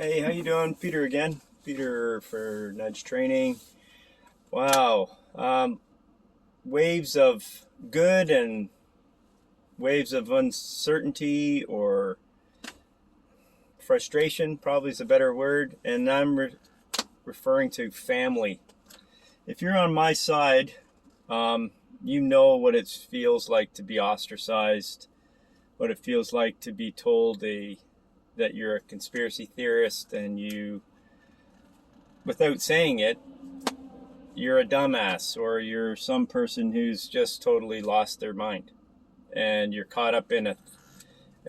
Hey, how you doing? Peter again. Peter for Nudge Training. Wow. Waves of good and waves of uncertainty or frustration probably is a better word. And I'm referring to family. If you're on my side, you know what it feels like to be ostracized, what it feels like to be told that you're a conspiracy theorist and you, without saying it, you're a dumbass or you're some person who's just totally lost their mind and you're caught up in a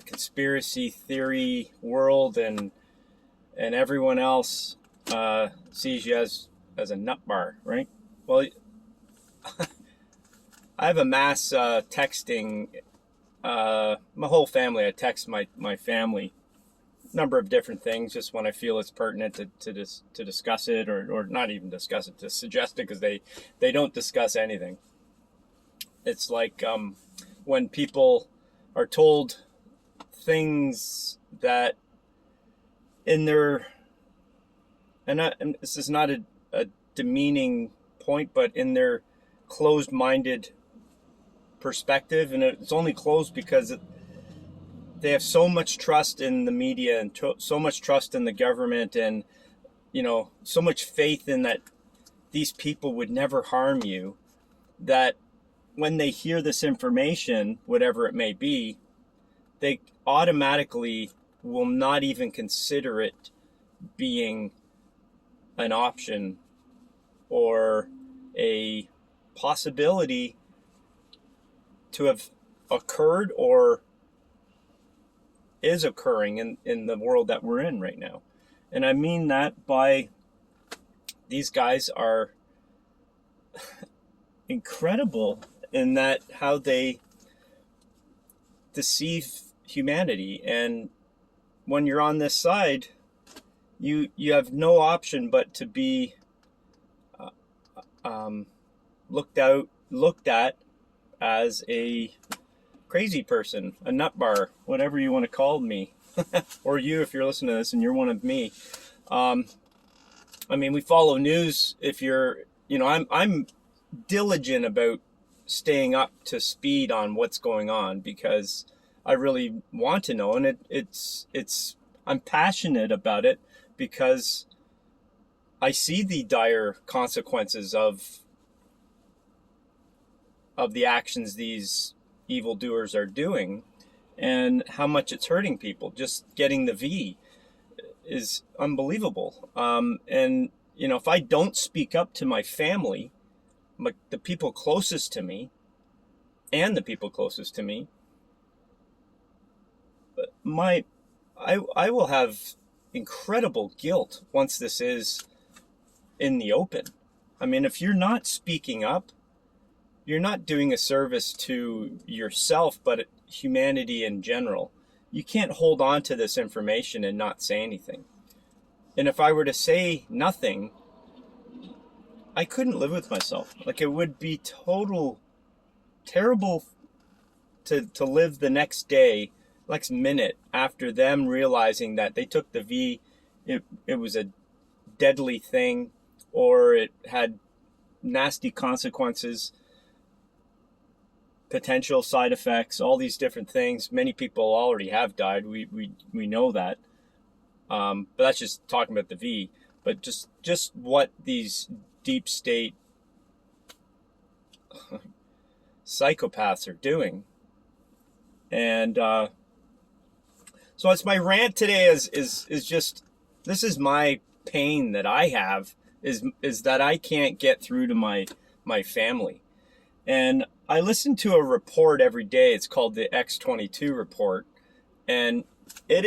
conspiracy theory world and everyone else sees you as a nut bar, right? Well, I have a mass texting, my whole family. I text my family number of different things just when I feel it's pertinent to discuss it or not even discuss it, to suggest it, because they don't discuss anything. It's like when people are told things that in their, and this is not a demeaning point, but in their closed-minded perspective, and it's only closed because they have so much trust in the media and so much trust in the government and, so much faith in that these people would never harm you, that when they hear this information, whatever it may be, they automatically will not even consider it being an option or a possibility to have occurred or is occurring in the world that we're in right now. And I mean that by these guys are incredible in that how they deceive humanity. And when you're on this side, you have no option but to be looked at as a crazy person, a nut bar, whatever you want to call me, or you if you're listening to this and you're one of me. We follow news. If you're, I'm diligent about staying up to speed on what's going on because I really want to know, and I'm passionate about it because I see the dire consequences of the actions these evildoers are doing and how much it's hurting people. Just getting the V is unbelievable. And if I don't speak up to my family, the people closest to me, I will have incredible guilt once this is in the open. If you're not speaking up, you're not doing a service to yourself, but humanity in general. You can't hold on to this information and not say anything. And if I were to say nothing, I couldn't live with myself. Like, it would be terrible to live the next day, next minute after them realizing that they took the V, it was a deadly thing, or it had nasty consequences, potential side effects, all these different things. Many people already have died. We know that. But that's just talking about the V. But just what these deep state psychopaths are doing. And so it's my rant today is just, this is my pain that I have is that I can't get through to my family. And I listen to a report every day. It's called the X22 report. And I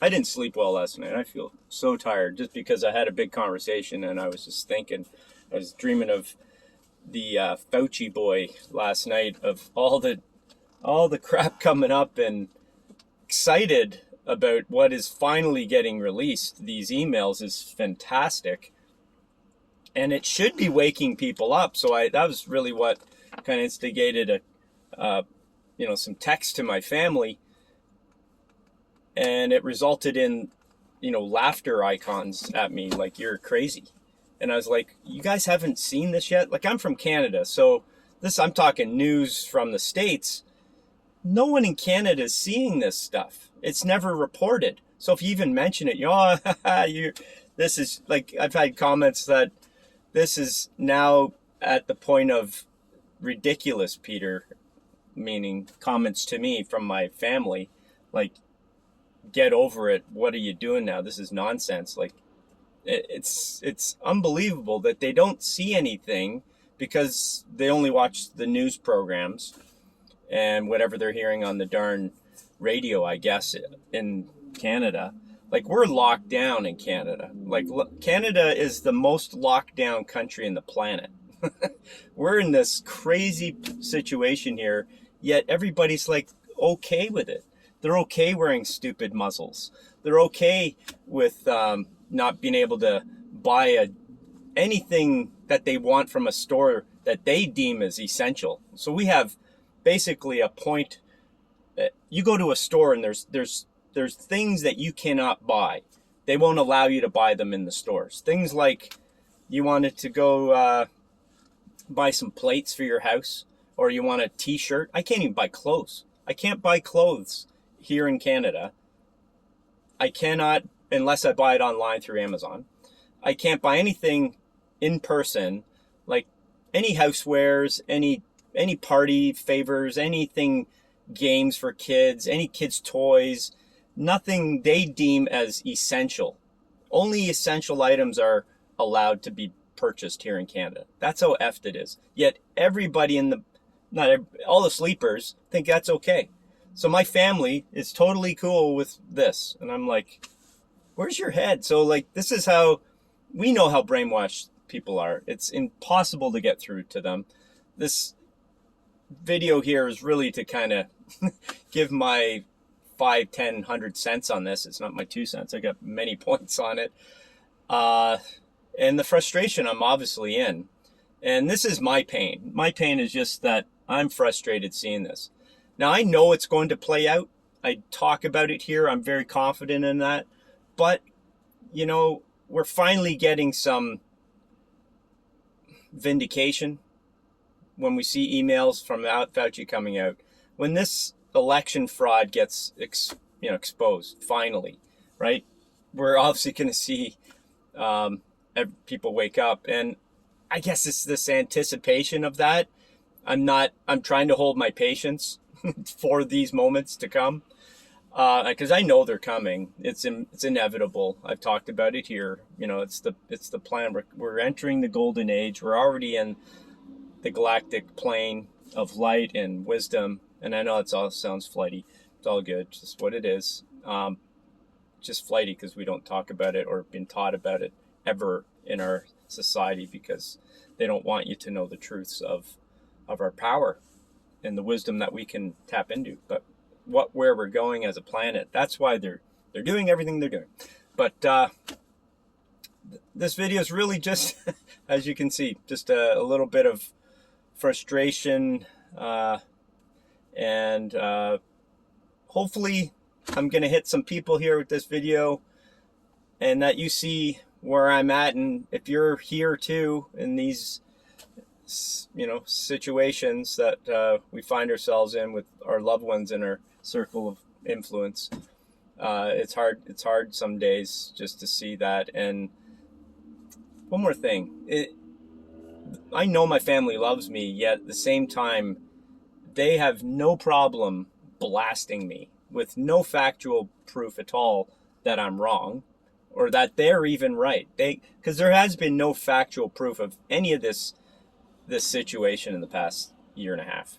didn't sleep well last night. I feel so tired just because I had a big conversation and I was just thinking, I was dreaming of the Fauci boy last night, of all the crap coming up, and excited about what is finally getting released. These emails is fantastic. And it should be waking people up. So that was really what kind of instigated some text to my family, and it resulted in laughter icons at me like you're crazy. And I was like, you guys haven't seen this yet? Like, I'm from Canada, so I'm talking news from the States. No one in Canada is seeing this stuff. It's never reported. So if you even mention it, this is like, I've had comments that this is now at the point of ridiculous, Peter, meaning comments to me from my family, like, get over it. What are you doing now? This is nonsense. Like, it's unbelievable that they don't see anything because they only watch the news programs and whatever they're hearing on the darn radio, I guess, in Canada. Like, we're locked down in Canada. Like, Canada is the most locked down country in the planet. We're in this crazy situation here, yet everybody's like okay with it. They're okay wearing stupid muzzles. They're okay with not being able to buy anything that they want from a store that they deem as essential. So we have basically a point. You go to a store and there's things that you cannot buy. They won't allow you to buy them in the stores. Things like you wanted to go buy some plates for your house, or you want a t-shirt. I can't even buy clothes. I can't buy clothes here in Canada. I cannot, unless I buy it online through Amazon. I can't buy anything in person, like any housewares, any party favors, anything, games for kids, any kids' toys, nothing they deem as essential. Only essential items are allowed to be purchased here in Canada. That's how effed it is. Yet everybody all the sleepers think that's okay. So my family is totally cool with this. And I'm like, where's your head? So like, this is how we know how brainwashed people are. It's impossible to get through to them. This video here is really to kind of give my 5, 10, 100 cents on this. It's not my 2 cents. I got many points on it. And the frustration I'm obviously in. And this is my pain. My pain is just that I'm frustrated seeing this. Now, I know it's going to play out. I talk about it here. I'm very confident in that. But, we're finally getting some vindication when we see emails from Fauci coming out. When this election fraud gets exposed, finally, right? We're obviously going to see people wake up. And I guess it's this anticipation of that. I'm trying to hold my patience for these moments to come. Because I know they're coming. It's inevitable. I've talked about it here. It's the plan. We're entering the golden age. We're already in the galactic plane of light and wisdom. And I know it all sounds flighty. It's all good. Just what it is. Just flighty because we don't talk about it or been taught about it ever in our society, because they don't want you to know the truths of our power and the wisdom that we can tap into. But where we're going as a planet, that's why they're doing everything they're doing. But this video is really just, as you can see, just a little bit of frustration, and hopefully I'm going to hit some people here with this video, and that you see where I'm at. And if you're here too in these situations that we find ourselves in with our loved ones in our circle of influence, it's hard some days just to see that. And one more thing, I know my family loves me, yet at the same time they have no problem blasting me with no factual proof at all that I'm wrong or that they're even right. Because there has been no factual proof of any of this situation in the past year and a half.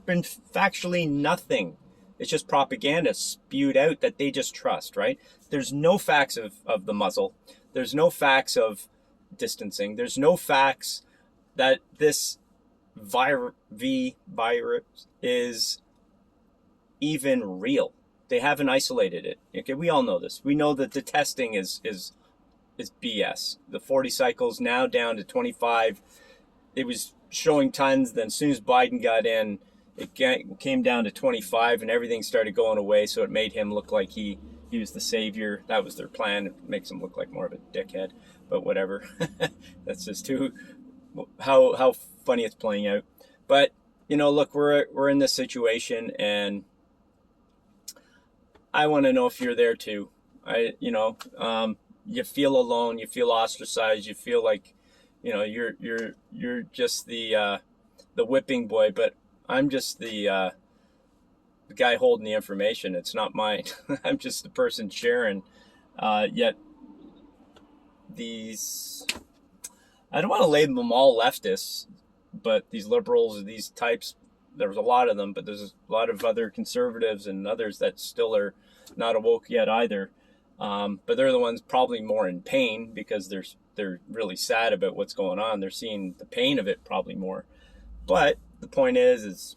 Been factually nothing. It's just propaganda spewed out that they just trust, right? There's no facts of the muzzle. There's no facts of distancing. There's no facts that this virus is even real. They haven't isolated it. Okay, we all know this. We know that the testing is BS. The 40 cycles now down to 25. It was showing tons. Then as soon as Biden got in, it came down to 25, and everything started going away. So it made him look like he he was the savior. That was their plan. It makes him look like more of a dickhead, but whatever. That's just how funny it's playing out. But look, we're in this situation, and I want to know if you're there too. You feel alone, you feel ostracized, you feel like, you're just the whipping boy, but I'm just the guy holding the information. It's not mine. I'm just the person sharing. Yet these, I don't want to label them all leftists, but these liberals, these types, there's a lot of them, but there's a lot of other conservatives and others that still are not awoke yet either. But they're the ones probably more in pain because they're really sad about what's going on. They're seeing the pain of it probably more. But the point is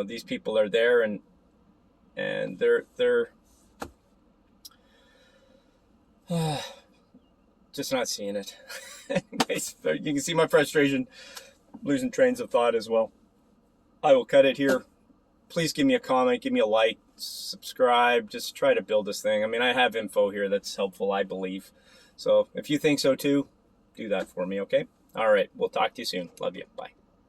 these people are there, and they're just not seeing it. Anyways, you can see my frustration, losing trains of thought as well. I will cut it here. Please give me a comment, give me a like, subscribe, just try to build this thing. I mean, I have info here that's helpful, I believe. So if you think so too, do that for me, okay? All right, we'll talk to you soon. Love you. Bye.